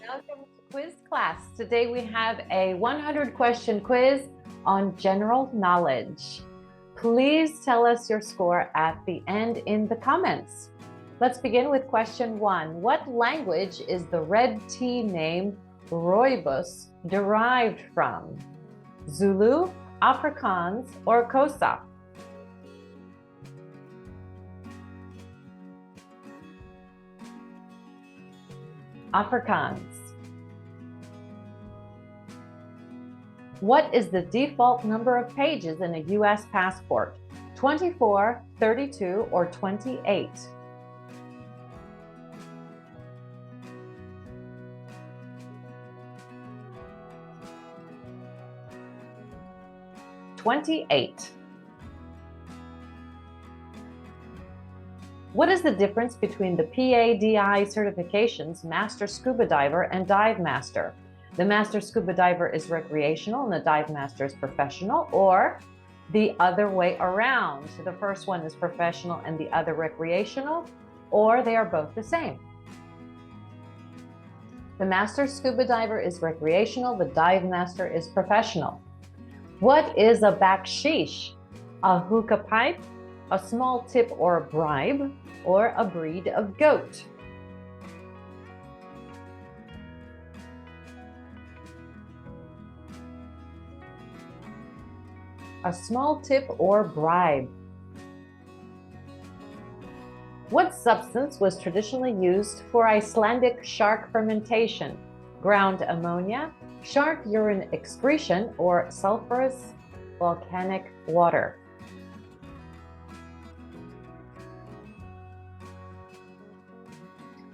Welcome to Quiz Class. Today we have a 100 question quiz on general knowledge. Please tell us your score at the end in the comments. Let's begin with question 1. What language is the red tea name rooibos derived from? Zulu, Afrikaans, or Xhosa? Afrikaans. What is the default number of pages in a US passport? 24, 32, or 28? What is the difference between the PADI certifications Master Scuba Diver and Dive Master? The Master Scuba Diver is recreational and the Dive Master is professional, or the other way around. The first one is professional and the other recreational, or they are both the same. The Master Scuba Diver is recreational, the Dive Master is professional. What is a baksheesh? A hookah pipe, a small tip or bribe, or a breed of goat? A small tip or bribe. What substance was traditionally used for Icelandic shark fermentation? Ground ammonia, shark urine excretion, or sulfurous volcanic water?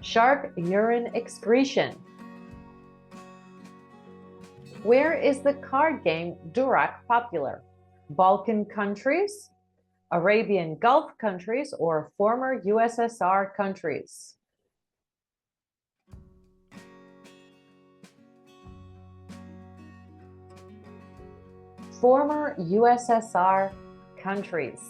Shark urine excretion. Where is the card game Durak popular? Balkan countries, Arabian Gulf countries, or former USSR countries? Former USSR countries.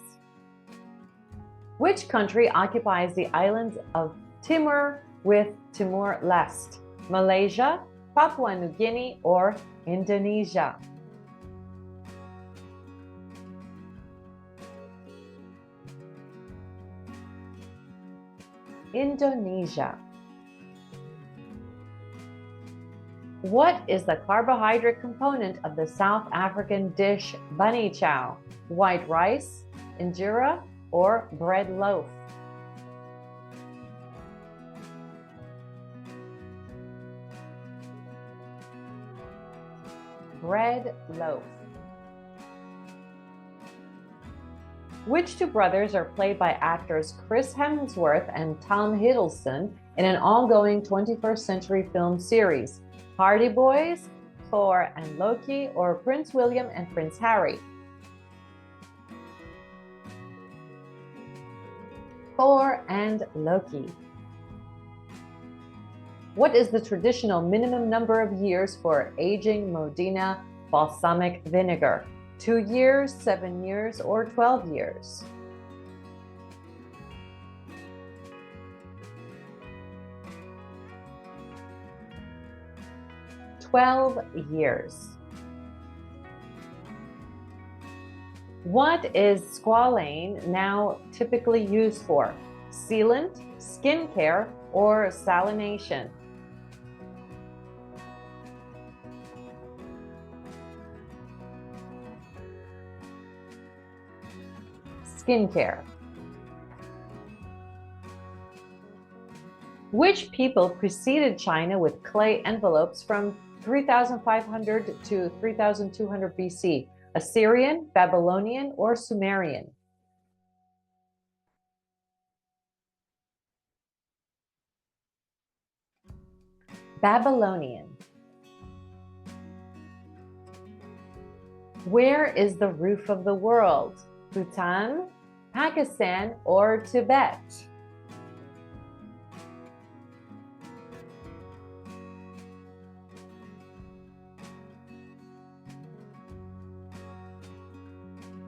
Which country occupies the islands of Timor with Timor-Leste? Malaysia, Papua New Guinea, or Indonesia? Indonesia. What is the carbohydrate component of the South African dish bunny chow? White rice, injera, or bread loaf? Bread loaf. Which two brothers are played by actors Chris Hemsworth and Tom Hiddleston in an ongoing 21st century film series? Hardy Boys, Thor and Loki, or Prince William and Prince Harry? Thor and Loki. What is the traditional minimum number of years for aging Modena balsamic vinegar? 2 years, 7 years, or 12 years? 12 years. What is squalane now typically used for? Sealant, skincare, or salination? Skincare. Which people preceded China with clay envelopes from 3500 to 3200 BC? Assyrian, Babylonian, or Sumerian? Babylonian. Where is the roof of the world? Bhutan, Pakistan, or Tibet?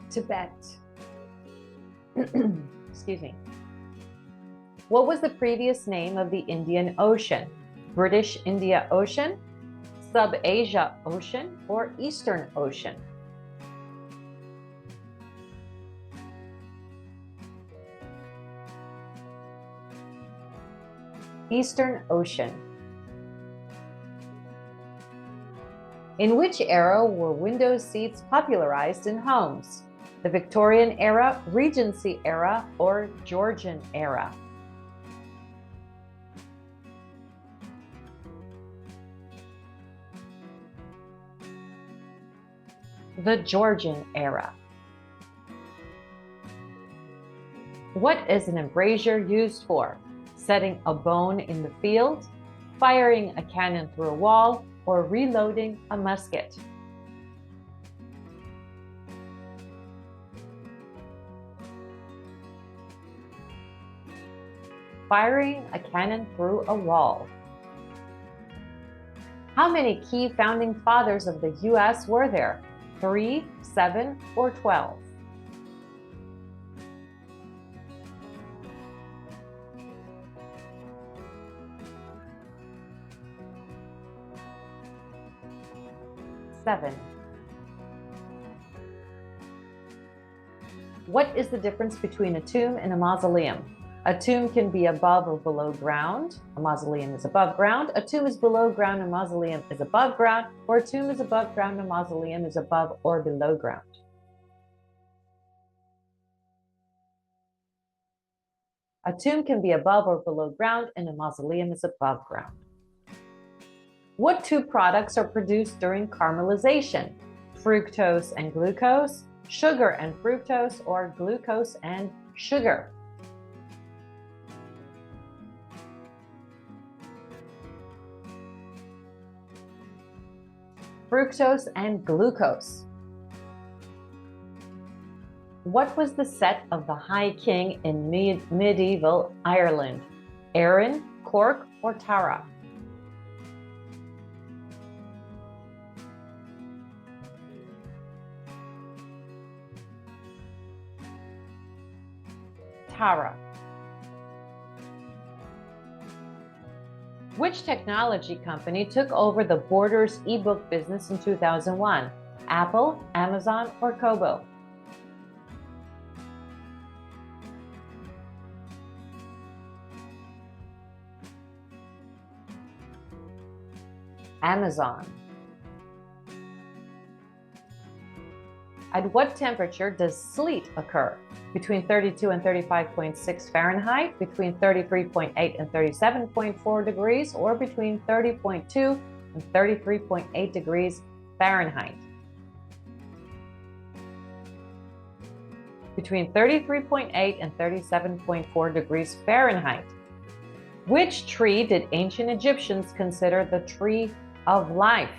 Tibet. Excuse me. What was the previous name of the Indian Ocean? British India Ocean, Sub-Asia Ocean, or Eastern Ocean? Eastern Ocean. In which era were window seats popularized in homes? The Victorian era, Regency era, or Georgian era? The Georgian era. What is an embrasure used for? Setting a bone in the field, firing a cannon through a wall, or reloading a musket? Firing a cannon through a wall. How many key founding fathers of the U.S. were there? 3, 7, or 12? Seven. What is the difference between a tomb and a mausoleum? A tomb can be above or below ground. A mausoleum is above ground. A tomb is below ground. A mausoleum is above ground. Or a tomb is above ground. A mausoleum is above or below ground. A tomb can be above or below ground, and a mausoleum is above ground. What two products are produced during caramelization? Fructose and glucose, sugar and fructose, or glucose and sugar? Fructose and glucose. What was the set of the High King in medieval Ireland? Erin, Cork, or Tara? Tara. Which technology company took over the Borders ebook business in 2001? Apple, Amazon, or Kobo? Amazon. At what temperature does sleet occur? Between 32 and 35.6 Fahrenheit, between 33.8 and 37.4 degrees, or between 30.2 and 33.8 degrees Fahrenheit? Between 33.8 and 37.4 degrees Fahrenheit. Which tree did ancient Egyptians consider the tree of life?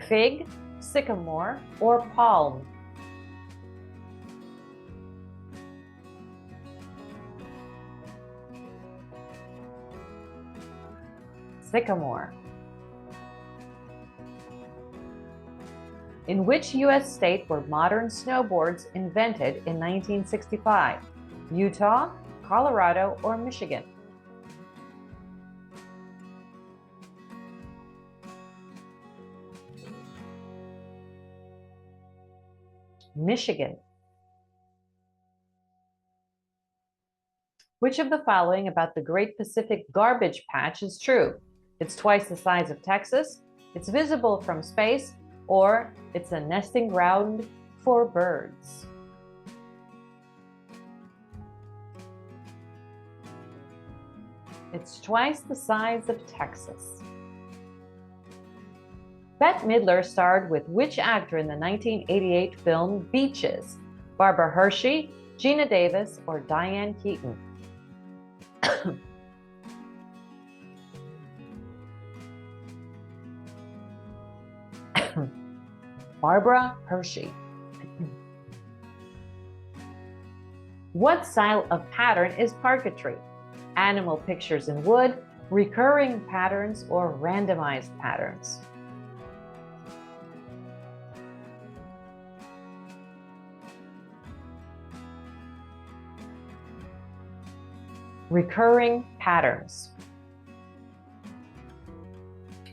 Fig, sycamore, or palm? Sycamore. In which U.S. state were modern snowboards invented in 1965? Utah, Colorado, or Michigan? Michigan. Which of the following about the Great Pacific Garbage Patch is true? It's twice the size of Texas, it's visible from space, or it's a nesting ground for birds? It's twice the size of Texas. Bette Midler starred with which actor in the 1988 film Beaches? Barbara Hershey, Gina Davis, or Diane Keaton? Barbara Hershey. What style of pattern is parquetry? Animal pictures in wood, recurring patterns, or randomized patterns? Recurring patterns.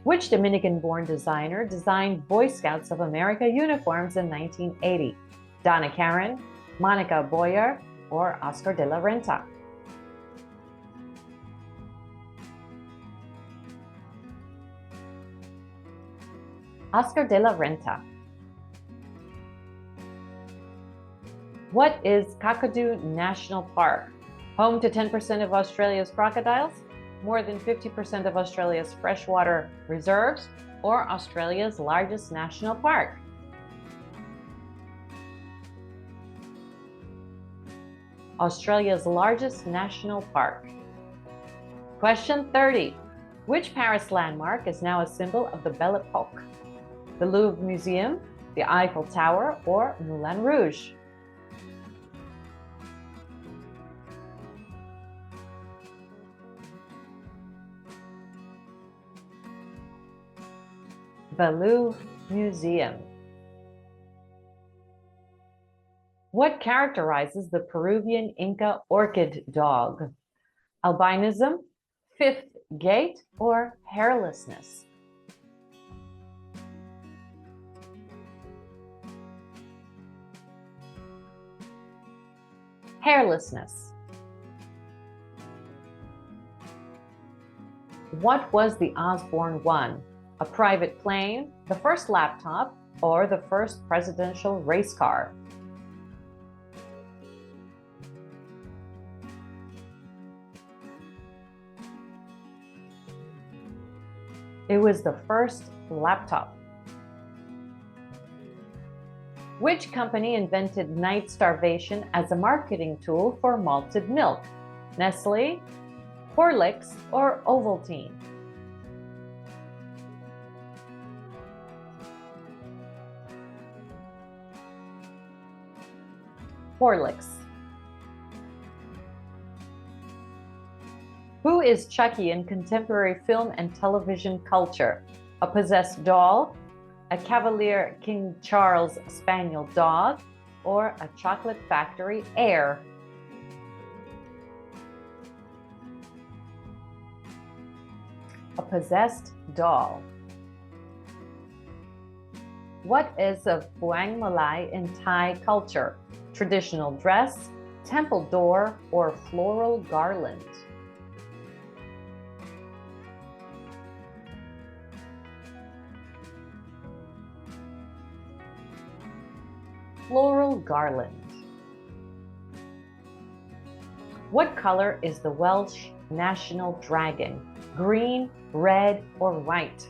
Which Dominican-born designer designed Boy Scouts of America uniforms in 1980? Donna Karan, Monica Boyer, or Oscar de la Renta? Oscar de la Renta. What is Kakadu National Park? Home to 10% of Australia's crocodiles, more than 50% of Australia's freshwater reserves, or Australia's largest national park? Australia's largest national park. Question 30. Which Paris landmark is now a symbol of the Belle Epoque? The Louvre Museum, the Eiffel Tower, or Moulin Rouge? The Louvre Museum. What characterizes the Peruvian Inca orchid dog? Albinism, fifth gait, or hairlessness? Hairlessness. What was the Osborne 1? A private plane, the first laptop, or the first presidential race car? It was the first laptop. Which company invented night starvation as a marketing tool for malted milk? Nestle, Horlicks, or Ovaltine? Horlicks. Who is Chucky in contemporary film and television culture? A possessed doll, a Cavalier King Charles Spaniel dog, or a chocolate factory heir? A possessed doll. What is a Phuang Malai in Thai culture? Traditional dress, temple door, or floral garland? Floral garland. What color is the Welsh national dragon? Green, red, or white?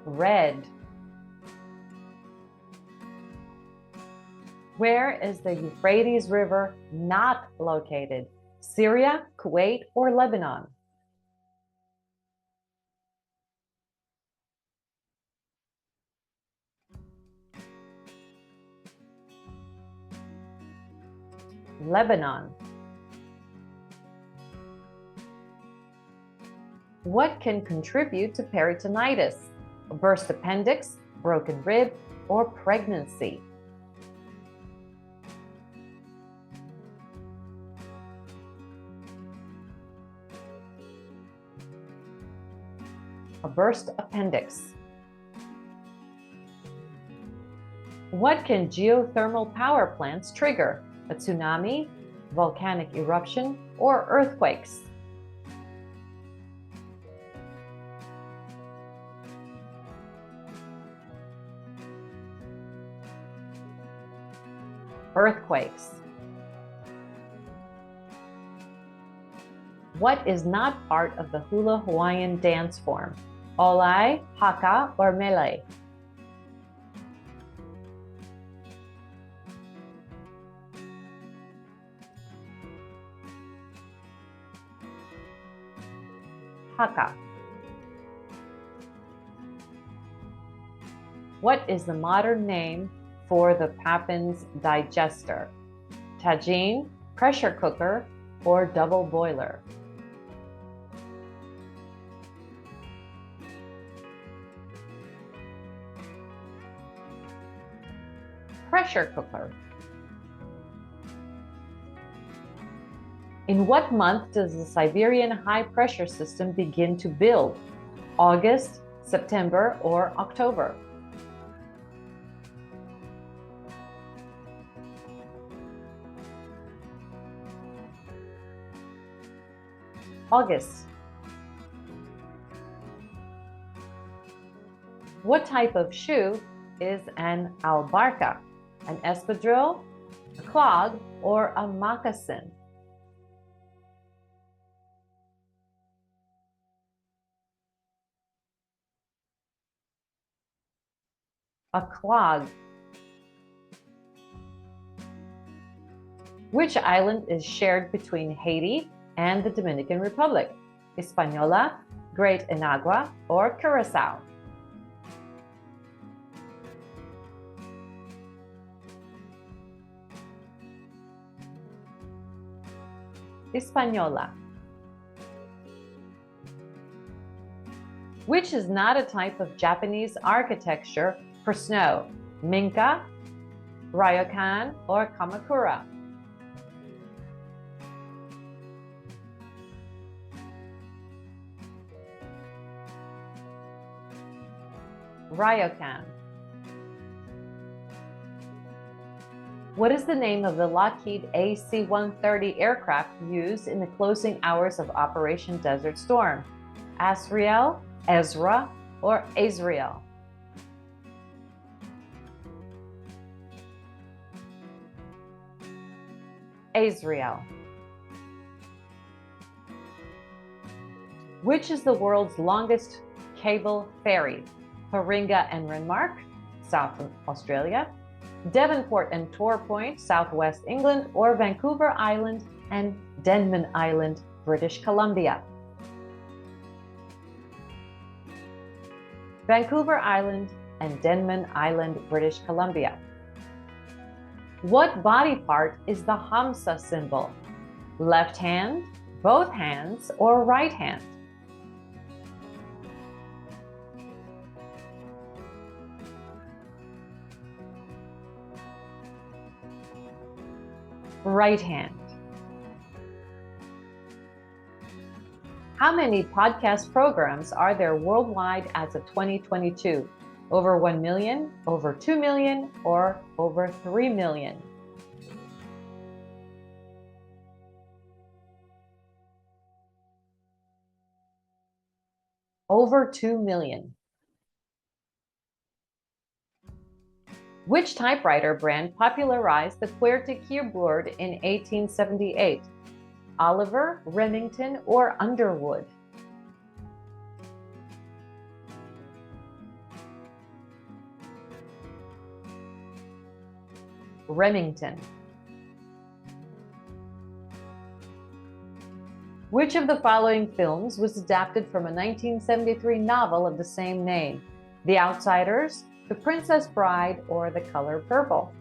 Red. Where is the Euphrates River not located? Syria, Kuwait, or Lebanon? Lebanon. What can contribute to peritonitis? A burst appendix, broken rib, or pregnancy? A burst appendix. What can geothermal power plants trigger? A tsunami, volcanic eruption, or earthquakes? Earthquakes. What is not part of the hula Hawaiian dance form? Olai, haka, or mele? Haka. What is the modern name for the Papin's digester? Tagine, pressure cooker, or double boiler? pressure cooker? In what month does the Siberian high pressure system begin to build? August, September, or October? August. What type of shoe is an albarca? An espadrille, a clog, or a moccasin? A clog. Which island is shared between Haiti and the Dominican Republic? Hispaniola, Great Inagua, or Curacao? Hispaniola. Which is not a type of Japanese architecture for snow? Minka, Ryokan, or Kamakura? Ryokan. What is the name of the Lockheed AC-130 aircraft used in the closing hours of Operation Desert Storm? Asriel, Ezra, or Azrael? Azrael. Which is the world's longest cable ferry? Haringa and Renmark, South Australia, Devonport and Tor Point, Southwest England, or Vancouver Island and Denman Island, British Columbia? Vancouver Island and Denman Island, British Columbia. What body part is the Hamsa symbol? Left hand, both hands, or right hand? Right hand. How many podcast programs are there worldwide as of 2022? Over 1 million, over 2 million, or over 3 million? Over 2 million. Which typewriter brand popularized the QWERTY keyboard in 1878? Oliver, Remington, or Underwood? Remington. Which of the following films was adapted from a 1973 novel of the same name? The Outsiders, The Princess Bride, or The Color Purple?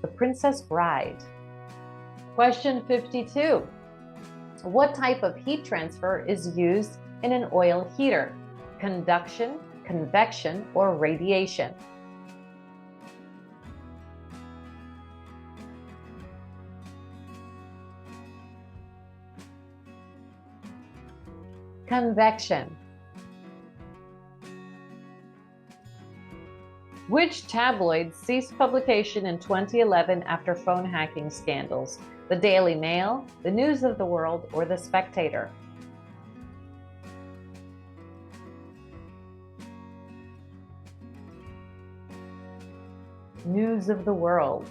The Princess Bride. Question 52. What type of heat transfer is used in an oil heater? Conduction, convection, or radiation? Convection. Which tabloid ceased publication in 2011 after phone hacking scandals? The Daily Mail, The News of the World, or The Spectator? News of the World.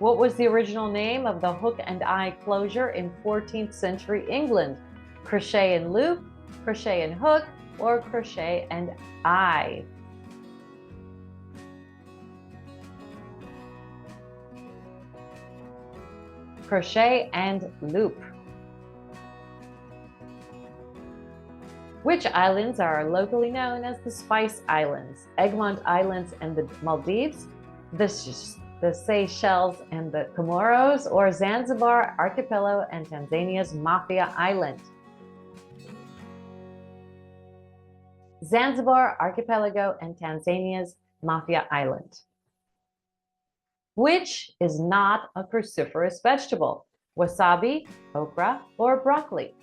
What was the original name of the hook and eye closure in 14th century England? Crochet and loop, crochet and hook, or crochet and eye? Crochet and loop. Which islands are locally known as the Spice Islands? Egmont Islands and the Maldives, the the Seychelles and the Comoros, or Zanzibar Archipelago and Tanzania's Mafia Island? Zanzibar Archipelago and Tanzania's Mafia Island. Which is not a cruciferous vegetable? Wasabi, okra, or broccoli?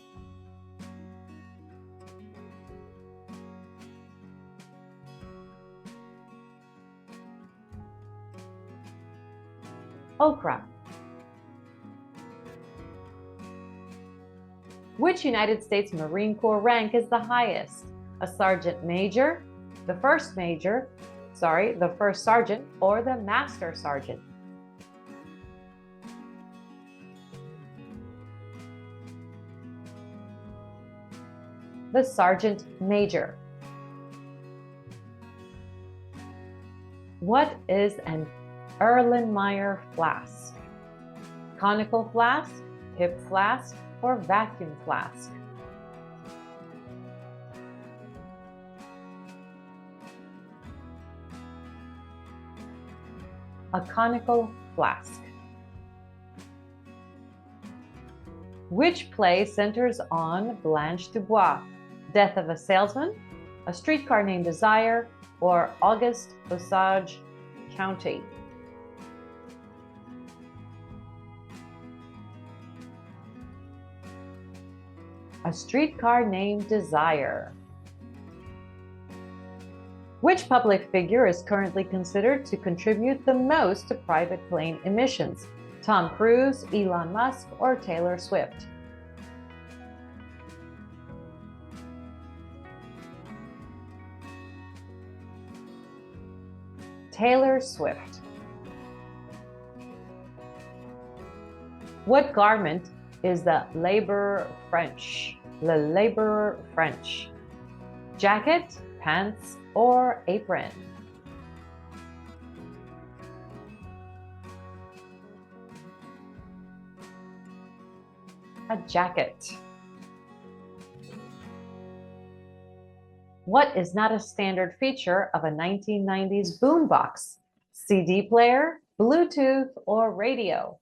Okra. Which United States Marine Corps rank is the highest? A sergeant major, the first sergeant, or the master sergeant? The sergeant major. What is an Erlenmeyer flask? Conical flask, hip flask, or vacuum flask? A conical flask. Which play centers on Blanche Dubois? Death of a Salesman, A Streetcar Named Desire, or Auguste Osage County? A Streetcar Named Desire. Which public figure is currently considered to contribute the most to private plane emissions? Tom Cruise, Elon Musk, or Taylor Swift? Taylor Swift. What garment is the Labour French? Le Labour French. Jacket, pants, or apron? A jacket. What is not a standard feature of a 1990s boombox? CD player, Bluetooth, or radio?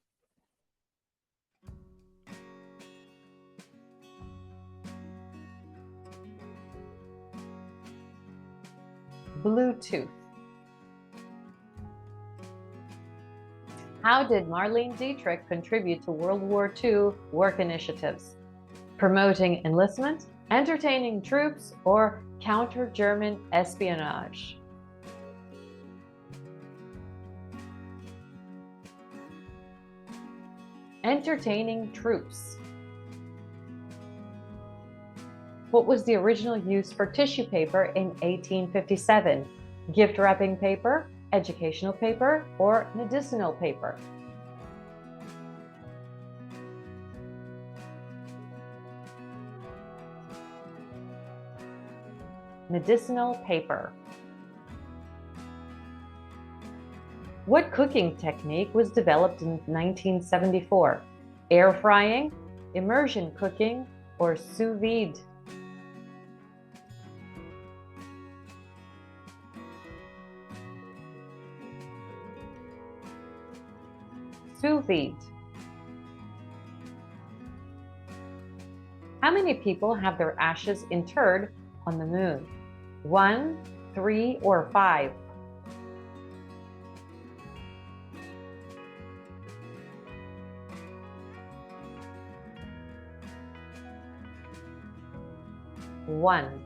Bluetooth. How did Marlene Dietrich contribute to World War II work initiatives? Promoting enlistment, entertaining troops, or counter-German espionage? Entertaining troops. What was the original use for tissue paper in 1857? Gift wrapping paper, educational paper, or medicinal paper? Medicinal paper. What cooking technique was developed in 1974? Air frying, immersion cooking, or sous vide? Sous vide. How many people have their ashes interred on the moon? 1, 3, or 5? One.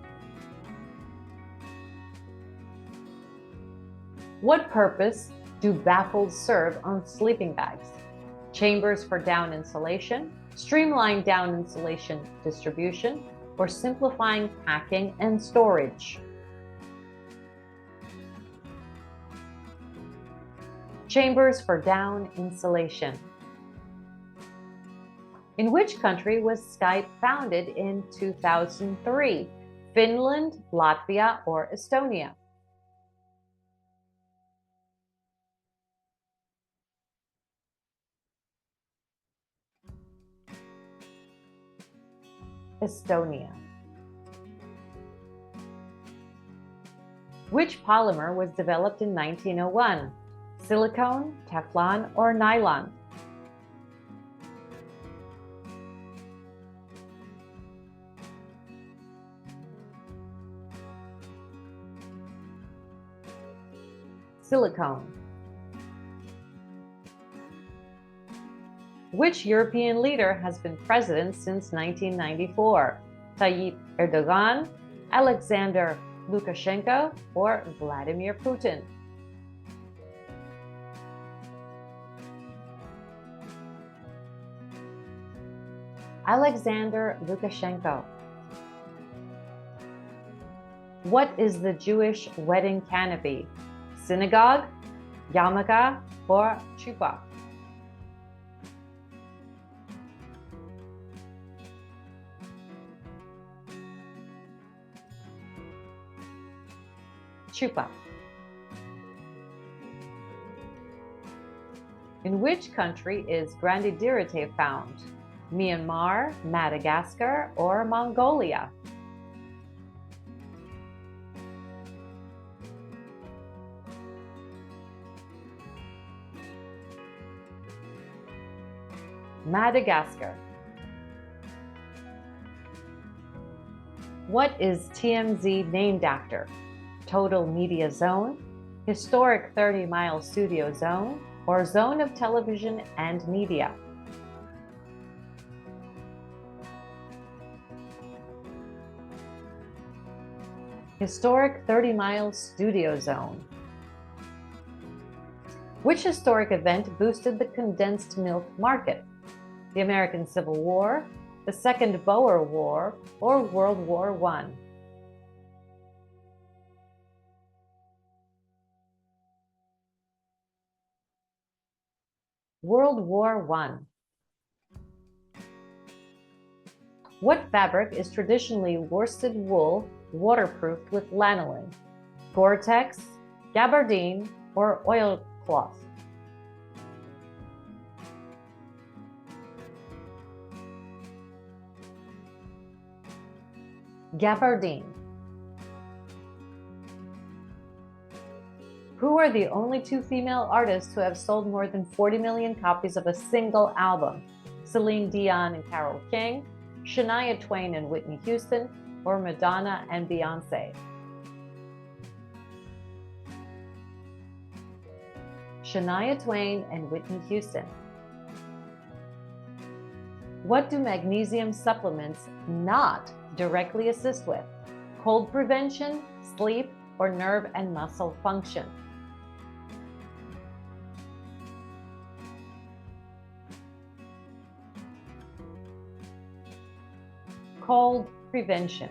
What purpose do baffles serve on sleeping bags? Chambers for down insulation, streamlined down insulation distribution, or simplifying packing and storage? Chambers for down insulation. In which country was Skype founded in 2003? Finland, Latvia, or Estonia? Estonia. Which polymer was developed in 1901? Silicone, Teflon, or nylon? Silicone. Which European leader has been president since 1994? Tayyip Erdogan, Alexander Lukashenko, or Vladimir Putin? Alexander Lukashenko. What is the Jewish wedding canopy? Synagogue, yarmulke, or chuppah? Chuppah. In which country is Grandidirite found? Myanmar, Madagascar, or Mongolia? Madagascar. What is TMZ named after? Total Media Zone, Historic 30 Mile Studio Zone, or Zone of Television and Media? Historic 30 Mile Studio Zone. Which historic event boosted the condensed milk market? The American Civil War, the Second Boer War, or World War I? World War I. What fabric is traditionally worsted wool waterproofed with lanolin? Gore-Tex, gabardine, or oilcloth? Gabardine. Who are the only two female artists who have sold more than 40 million copies of a single album? Celine Dion and Carole King, Shania Twain and Whitney Houston, or Madonna and Beyonce? Shania Twain and Whitney Houston. What do magnesium supplements not directly assist with? Cold prevention, sleep, or nerve and muscle function? Cold prevention.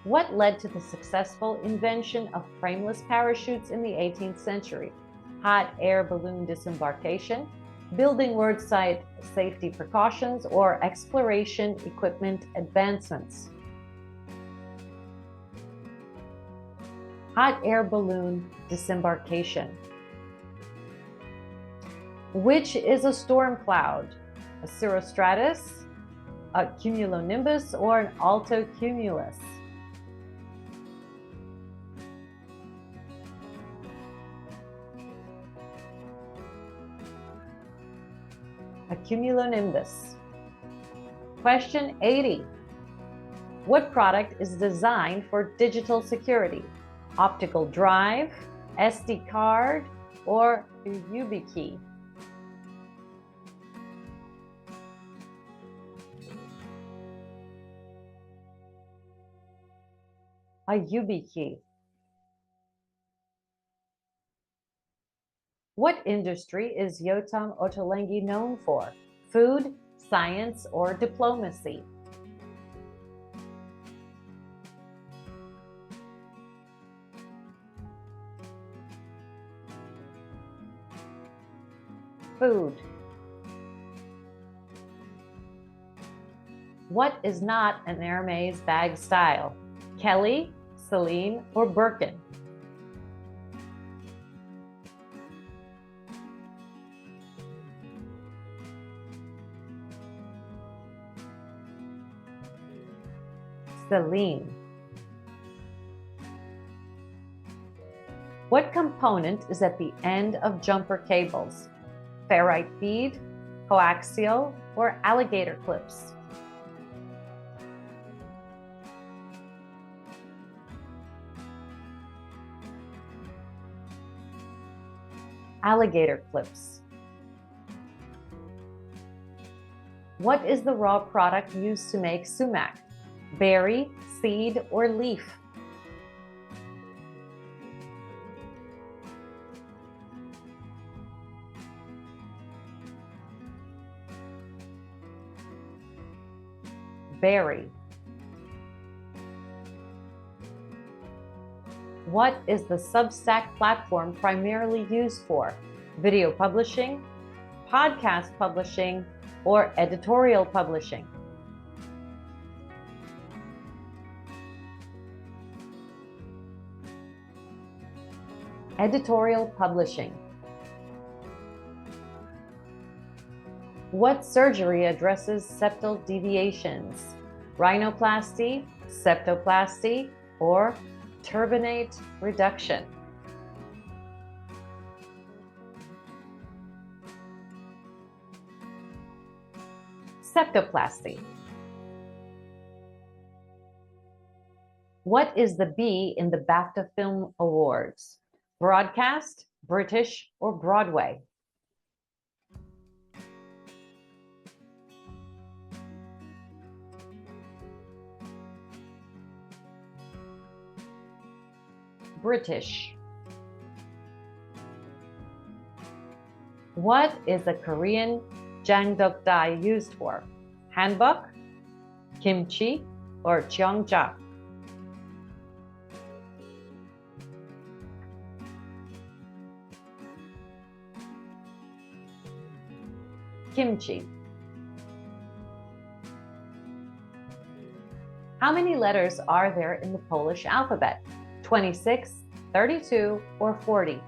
What led to the successful invention of frameless parachutes in the 18th century? Hot air balloon disembarkation, building world site safety precautions, or exploration equipment advancements? Hot air balloon disembarkation. Which is a storm cloud? A cirrostratus, a cumulonimbus, or an altocumulus? A cumulonimbus. Question 80. What product is designed for digital security? Optical drive, SD card, or YubiKey? A YubiKey. What industry is Yotam Ottolenghi known for? Food, science, or diplomacy? Food. What is not an Hermes bag style? Kelly, Celine, or Birkin? Celine. What component is at the end of jumper cables? Ferrite bead, coaxial, or alligator clips? Alligator clips. What is the raw product used to make sumac? Berry, seed, or leaf? Berry. What is the Substack platform primarily used for? Video publishing, podcast publishing, or editorial publishing? Editorial publishing. What surgery addresses septal deviations? Rhinoplasty, septoplasty, or turbinate reduction? Septoplasty. What is the B in the BAFTA Film Awards? Broadcast, British, or Broadway? British. What is the Korean jangdeokdae used for? Hanbok, kimchi, or jeongja? Kimchi. How many letters are there in the Polish alphabet? 26, 32, or 40?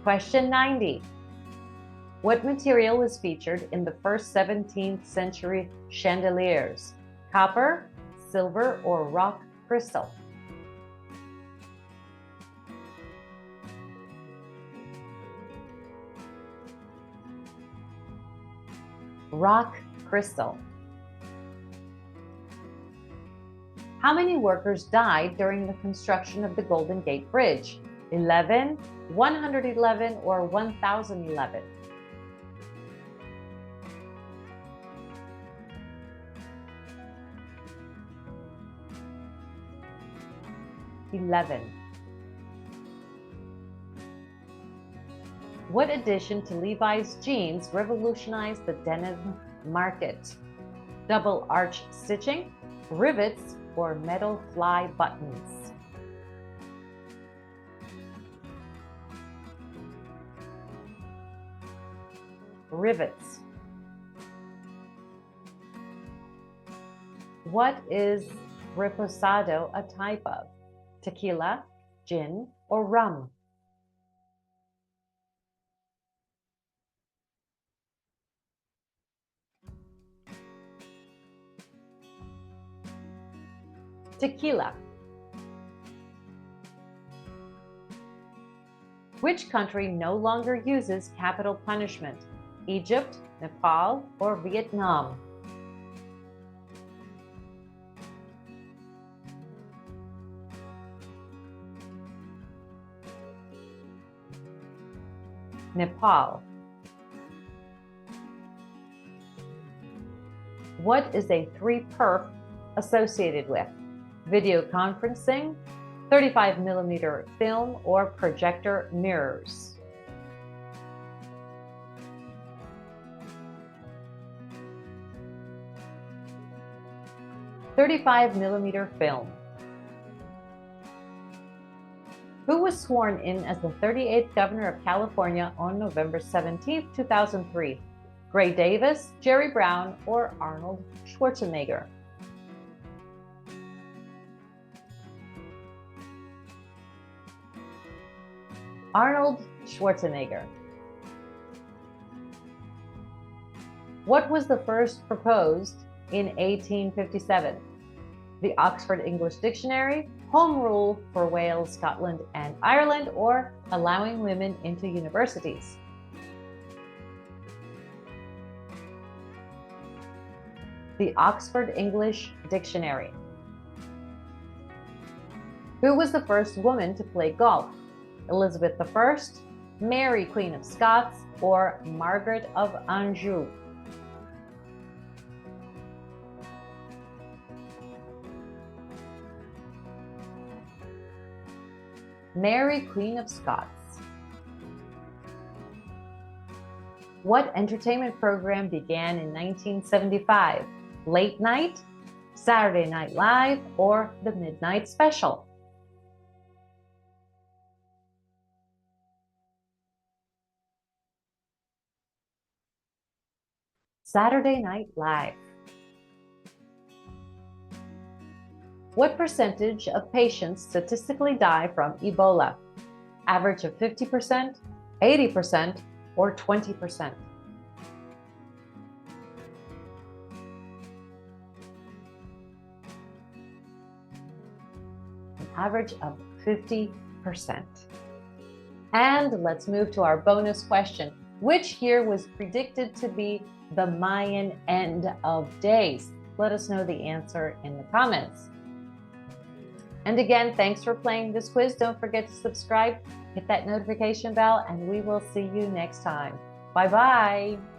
Question 90. What material was featured in the first 17th century chandeliers? Copper, silver, or rock crystal? Rock crystal. How many workers died during the construction of the Golden Gate Bridge? 11, 111, or 1011? What addition to Levi's jeans revolutionized the denim market? Double arch stitching, rivets, or metal fly buttons? Rivets. What is reposado a type of? Tequila, gin, or rum? Tequila. Which country no longer uses capital punishment? Egypt, Nepal, or Vietnam? Nepal. What is a 3-perf associated with? Video conferencing, 35mm film, or projector mirrors? "35mm film." Who was sworn in as the 38th governor of California on November 17, 2003? Gray Davis, Jerry Brown, or Arnold Schwarzenegger? Arnold Schwarzenegger. What was the first proposed in 1857? The Oxford English Dictionary, Home Rule for Wales, Scotland, and Ireland, or allowing women into universities? The Oxford English Dictionary. Who was the first woman to play golf? Elizabeth I, Mary, Queen of Scots, or Margaret of Anjou? Mary, Queen of Scots. What entertainment program began in 1975? Late Night, Saturday Night Live, or The Midnight Special? Saturday Night Live. What percentage of patients statistically die from Ebola? Average of 50%, 80%, or 20%? An average of 50%. And let's move to our bonus question. Which year was predicted to be the Mayan end of days? Let us know the answer in the comments. And again, thanks for playing this quiz. Don't forget to subscribe, hit that notification bell, and we will see you next time. Bye-bye.